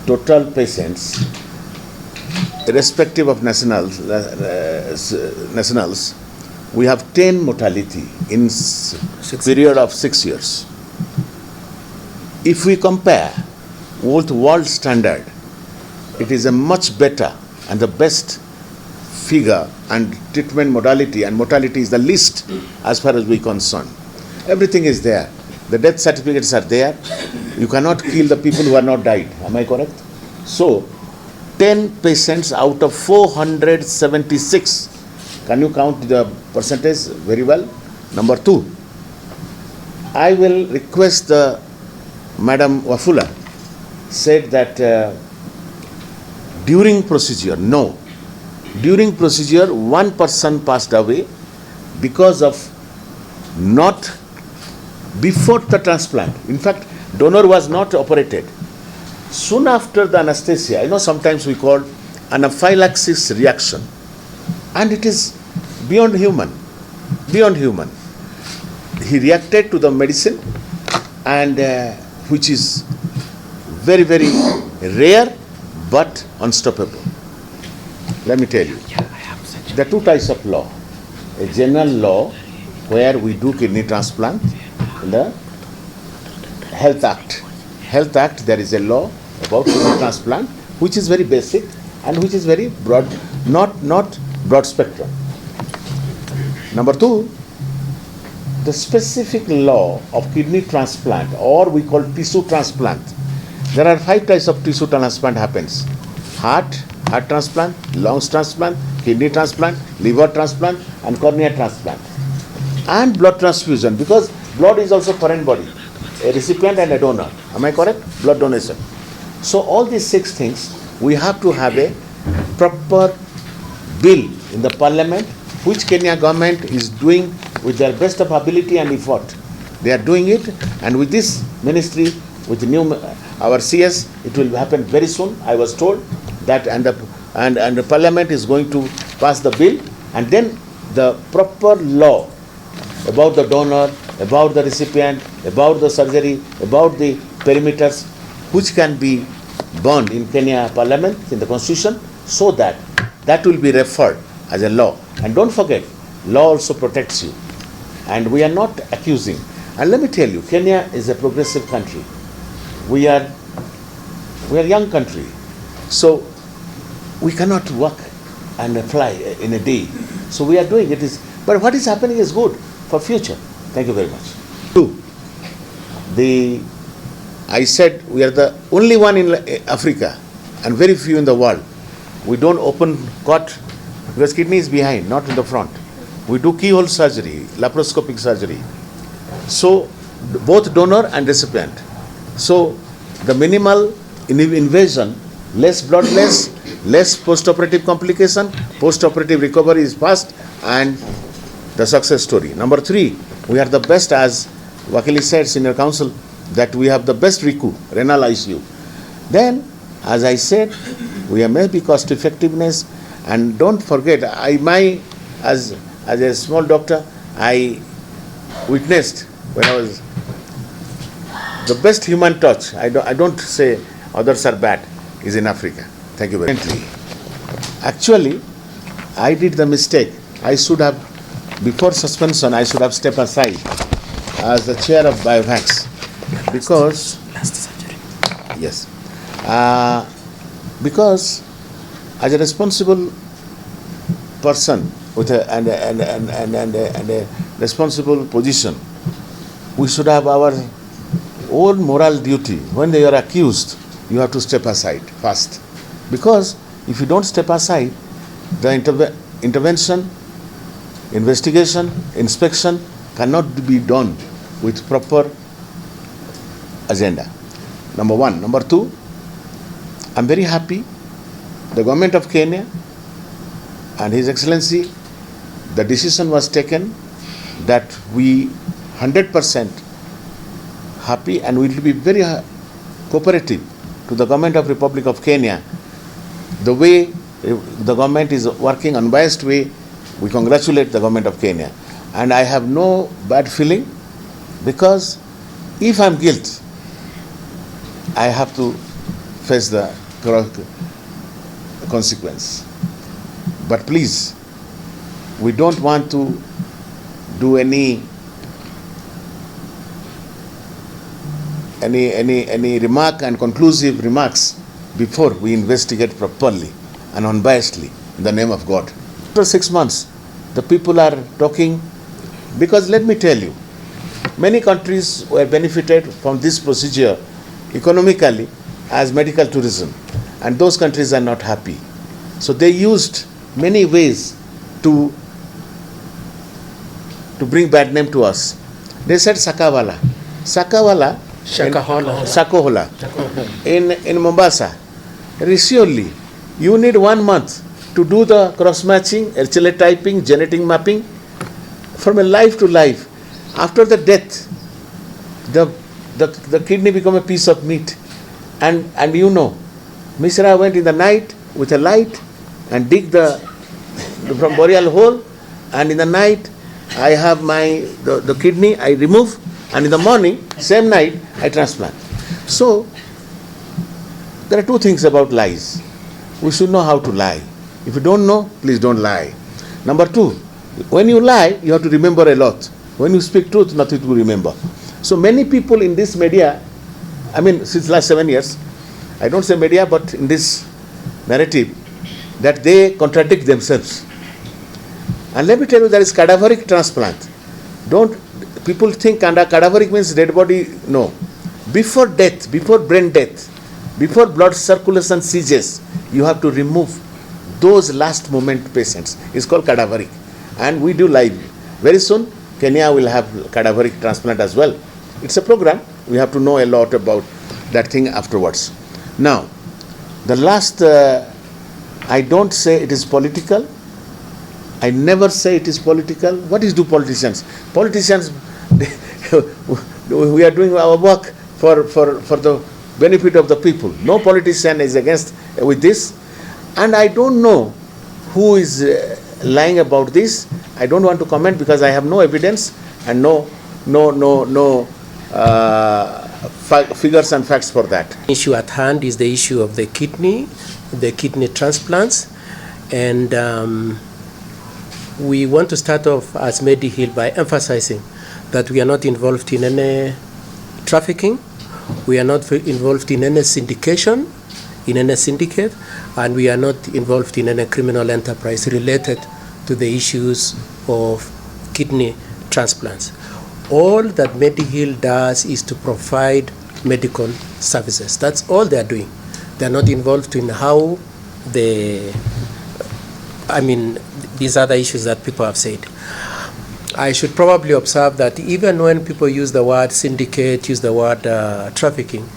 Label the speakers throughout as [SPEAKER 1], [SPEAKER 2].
[SPEAKER 1] total patients, irrespective of nationals, we have 10 mortality in period of 6 years. If we compare with world standard, it is a much better and the best figure, and treatment modality and mortality is the least as far as we concern. Everything is there. The death certificates are there. You cannot kill the people who are not died. Am I correct? So, 10 patients out of 476. Can you count the percentage very well? Number 2, I will request the Madam Wafula said that during procedure, during procedure, one person passed away because of not before the transplant. In fact, donor was not operated. Soon after the anesthesia, sometimes we call anaphylaxis reaction. And it is beyond human. He reacted to the medicine, and which is very, very rare but unstoppable. Let me tell you, there are two types of law. A general law where we do kidney transplant, in the Health Act. Health Act, there is a law about kidney transplant which is very basic and which is very broad, not broad spectrum. Number 2, the specific law of kidney transplant, or we call tissue transplant. There are 5 types of tissue transplant happens. Heart transplant, lungs transplant, kidney transplant, liver transplant, and cornea transplant. And blood transfusion, because blood is also foreign body, a recipient and a donor. Am I correct? Blood donation. So all these 6 things, we have to have a proper bill in the parliament, which Kenya government is doing with their best of ability and effort. They are doing it, and with this ministry, with the new our CS, it will happen very soon. I was told that, and the parliament is going to pass the bill, and then the proper law about the donor, about the recipient, about the surgery, about the perimeters, which can be burned in Kenya parliament, in the constitution, so that will be referred as a law. And don't forget, law also protects you. And we are not accusing. And let me tell you, Kenya is a progressive country. We are a young country. So we cannot work and fly in a day. So we are doing it. But what is happening is good for future. Thank you very much. 2, I said we are the only one in Africa and very few in the world. We don't open cut because kidney is behind, not in the front. We do keyhole surgery, laparoscopic surgery. So both donor and recipient. So the minimal invasion, less blood loss, less post-operative complication, post-operative recovery is fast, and the success story. Number 3, we are the best, as Wakili said, senior counsel, that we have the best RICU, renal ICU. Then, as I said, we have maybe cost effectiveness, and don't forget, as a small doctor, I witnessed when I was the best human touch. I don't say others are bad, is in Africa. Thank you very much. Actually, I did the mistake. I should have, before suspension, I should have stepped aside as the chair of Biovax, because yes, because as a responsible person with a responsible position, we should have our own moral duty. When they are accused, you have to step aside first, because if you don't step aside, the intervention, investigation, inspection cannot be done with proper agenda. Number 1. Number 2, I'm very happy the government of Kenya and His Excellency, the decision was taken that we 100% happy, and we will be very cooperative to the government of Republic of Kenya. The way the government is working unbiased way, we congratulate the government of Kenya. And I have no bad feeling, because if I'm guilty, I have to face the consequence. But please, we don't want to do any remark and conclusive remarks before we investigate properly and unbiasedly in the name of God. After 6 months, the people are talking, because let me tell you, many countries were benefited from this procedure economically as medical tourism, and those countries are not happy. So they used many ways to bring bad name to us. They said Sakawala. Sakawala, Sakohola in Mombasa. Surely, you need 1 month to do the cross-matching, HLA typing, genetic mapping from a life to life. After the death, the kidney become a piece of meat. And you know, Mishra went in the night with a light and dig from burial hole, and in the night I have the kidney, I remove, and in the morning, same night, I transplant. So, there are two things about lies. We should know how to lie. If you don't know, please don't lie. Number two, when you lie, you have to remember a lot. When you speak truth, nothing to remember. So many people in this media, I mean, since last 7 years, I don't say media, but in this narrative, that they contradict themselves. And let me tell you, there is cadaveric transplant. People think cadaveric means dead body. No. Before death, before brain death, before blood circulation ceases, you have to remove those last moment patients. It's called cadaveric. And we do live. Very soon, Kenya will have cadaveric transplant as well. It's a program. We have to know a lot about that thing afterwards. Now, the last, I don't say it is political. I never say it is political. What do politicians? Politicians, we are doing our work for the benefit of the people. No politician is against with this. And I don't know who is lying about this. I don't want to comment because I have no evidence and no figures and facts for that.
[SPEAKER 2] Issue at hand is the issue of the kidney transplants, and we want to start off as Medihealk by emphasizing that we are not involved in any trafficking, we are not involved in any syndication, in any syndicate, and we are not involved in any criminal enterprise related to the issues of kidney transplants. All that Medihealk does is to provide medical services. That's all they are doing. They are not involved in how these other issues that people have said. I should probably observe that even when people use the word syndicate, use the word trafficking,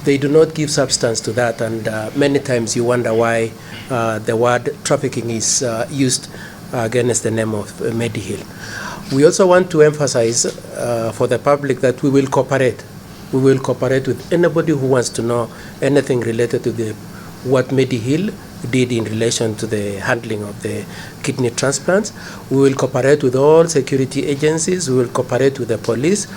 [SPEAKER 2] they do not give substance to that, and many times you wonder why the word trafficking is used against the name of Medihealk. We also want to emphasize for the public that we will cooperate. We will cooperate with anybody who wants to know anything related to what Medihealk did in relation to the handling of the kidney transplants. We will cooperate with all security agencies. We will cooperate with the police.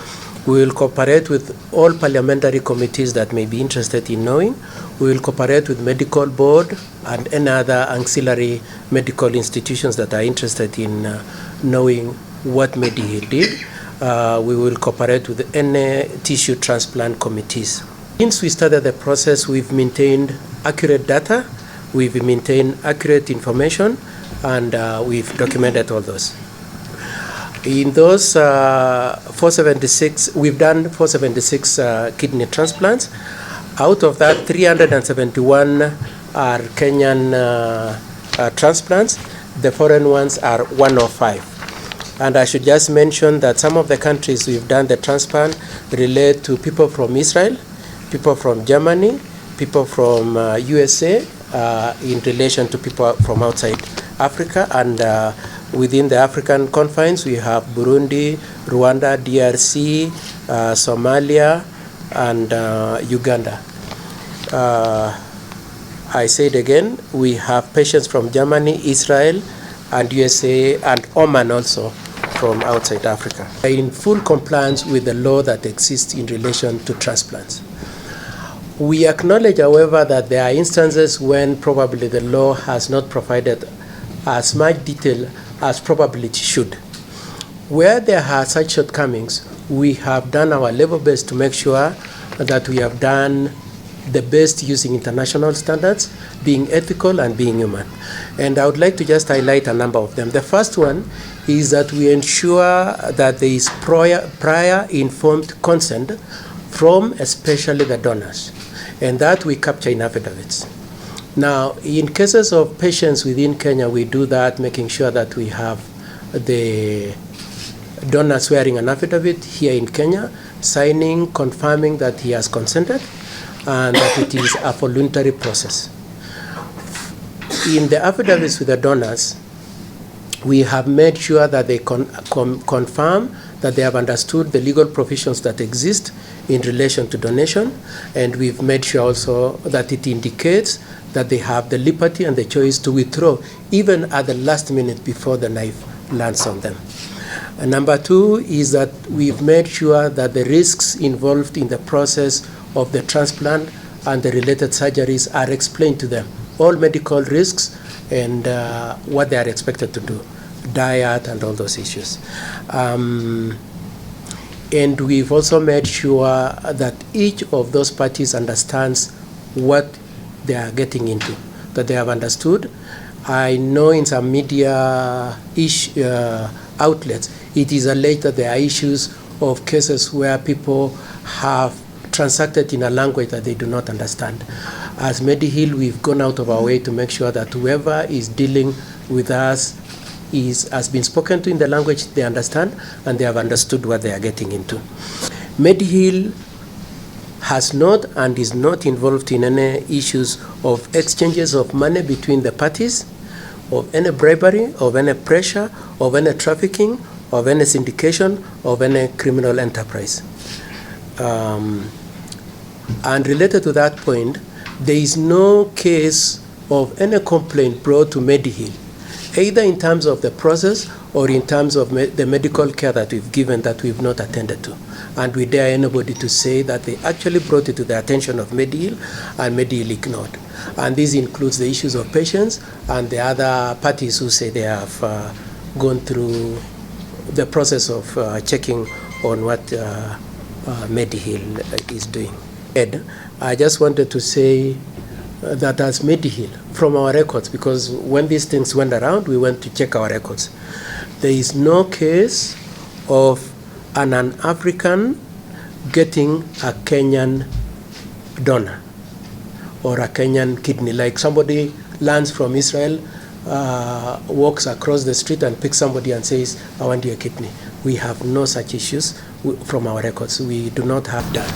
[SPEAKER 2] We will cooperate with all parliamentary committees that may be interested in knowing. We will cooperate with medical board and any other ancillary medical institutions that are interested in knowing what Medihealk did. We will cooperate with any tissue transplant committees. Since we started the process, we've maintained accurate data, we've maintained accurate information, and we've documented all those. In those 476, we've done 476 kidney transplants. Out of that, 371 are Kenyan transplants. The foreign ones are 105. And I should just mention that some of the countries we've done the transplant relate to people from Israel, people from Germany, people from USA, in relation to people from outside Africa, and within the African confines we have Burundi, Rwanda, DRC, Somalia, and Uganda. I say it again, we have patients from Germany, Israel, and USA, and Oman also from outside Africa, in full compliance with the law that exists in relation to transplants. We acknowledge, however, that there are instances when probably the law has not provided as much detail as probably it should. Where there are such shortcomings, we have done our level best to make sure that we have done the best using international standards, being ethical and being human. And I would like to just highlight a number of them. The first one is that we ensure that there is prior informed consent from especially the donors, and that we capture in affidavits. Now, in cases of patients within Kenya, we do that, making sure that we have the donor swearing an affidavit here in Kenya, signing, confirming that he has consented, and that it is a voluntary process. In the affidavits with the donors, we have made sure that they confirm that they have understood the legal provisions that exist in relation to donation, and we've made sure also that it indicates that they have the liberty and the choice to withdraw even at the last minute before the knife lands on them. And number two is that we've made sure that the risks involved in the process of the transplant and the related surgeries are explained to them. All medical risks and what they are expected to do, diet and all those issues. And we've also made sure that each of those parties understands what they are getting into, that they have understood. I know in some media outlets, it is alleged that there are issues of cases where people have transacted in a language that they do not understand. As Medihealk, we've gone out of our way to make sure that whoever is dealing with us has been spoken to in the language they understand, and they have understood what they are getting into. Medihealk has not and is not involved in any issues of exchanges of money between the parties, of any bribery, of any pressure, of any trafficking, of any syndication, of any criminal enterprise. And related to that point, there is no case of any complaint brought to Medihealk, either in terms of the process or in terms of the medical care that we've given that we've not attended to. And we dare anybody to say that they actually brought it to the attention of Medihealk and Medihealk ignored. And this includes the issues of patients and the other parties who say they have gone through the process of checking on what Medihealk is doing. Ed, I just wanted to say that as Medihealk, from our records, because when these things went around, we went to check our records. There is no case of an African getting a Kenyan donor or a Kenyan kidney, like somebody lands from Israel, walks across the street and picks somebody and says, I want your kidney. We have no such issues from our records. We do not have that.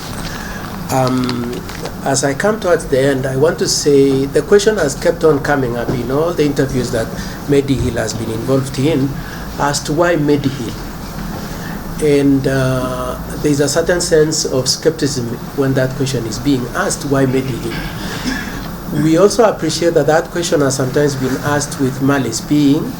[SPEAKER 2] As I come towards the end, I want to say the question has kept on coming up in all the interviews that Medihealk has been involved in as to why Medihealk. And there's a certain sense of skepticism when that question is being asked, why Medihealk? We also appreciate that that question has sometimes been asked with malice, being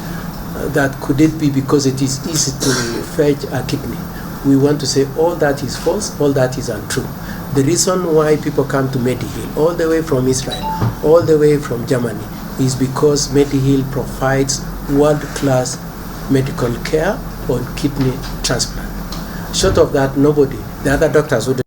[SPEAKER 2] that could it be because it is easy to fetch a kidney? We want to say all that is false, all that is untrue. The reason why people come to Medihealk, all the way from Israel, all the way from Germany, is because Medihealk provides world-class medical care on kidney transplant. Short of that, nobody, the other doctors would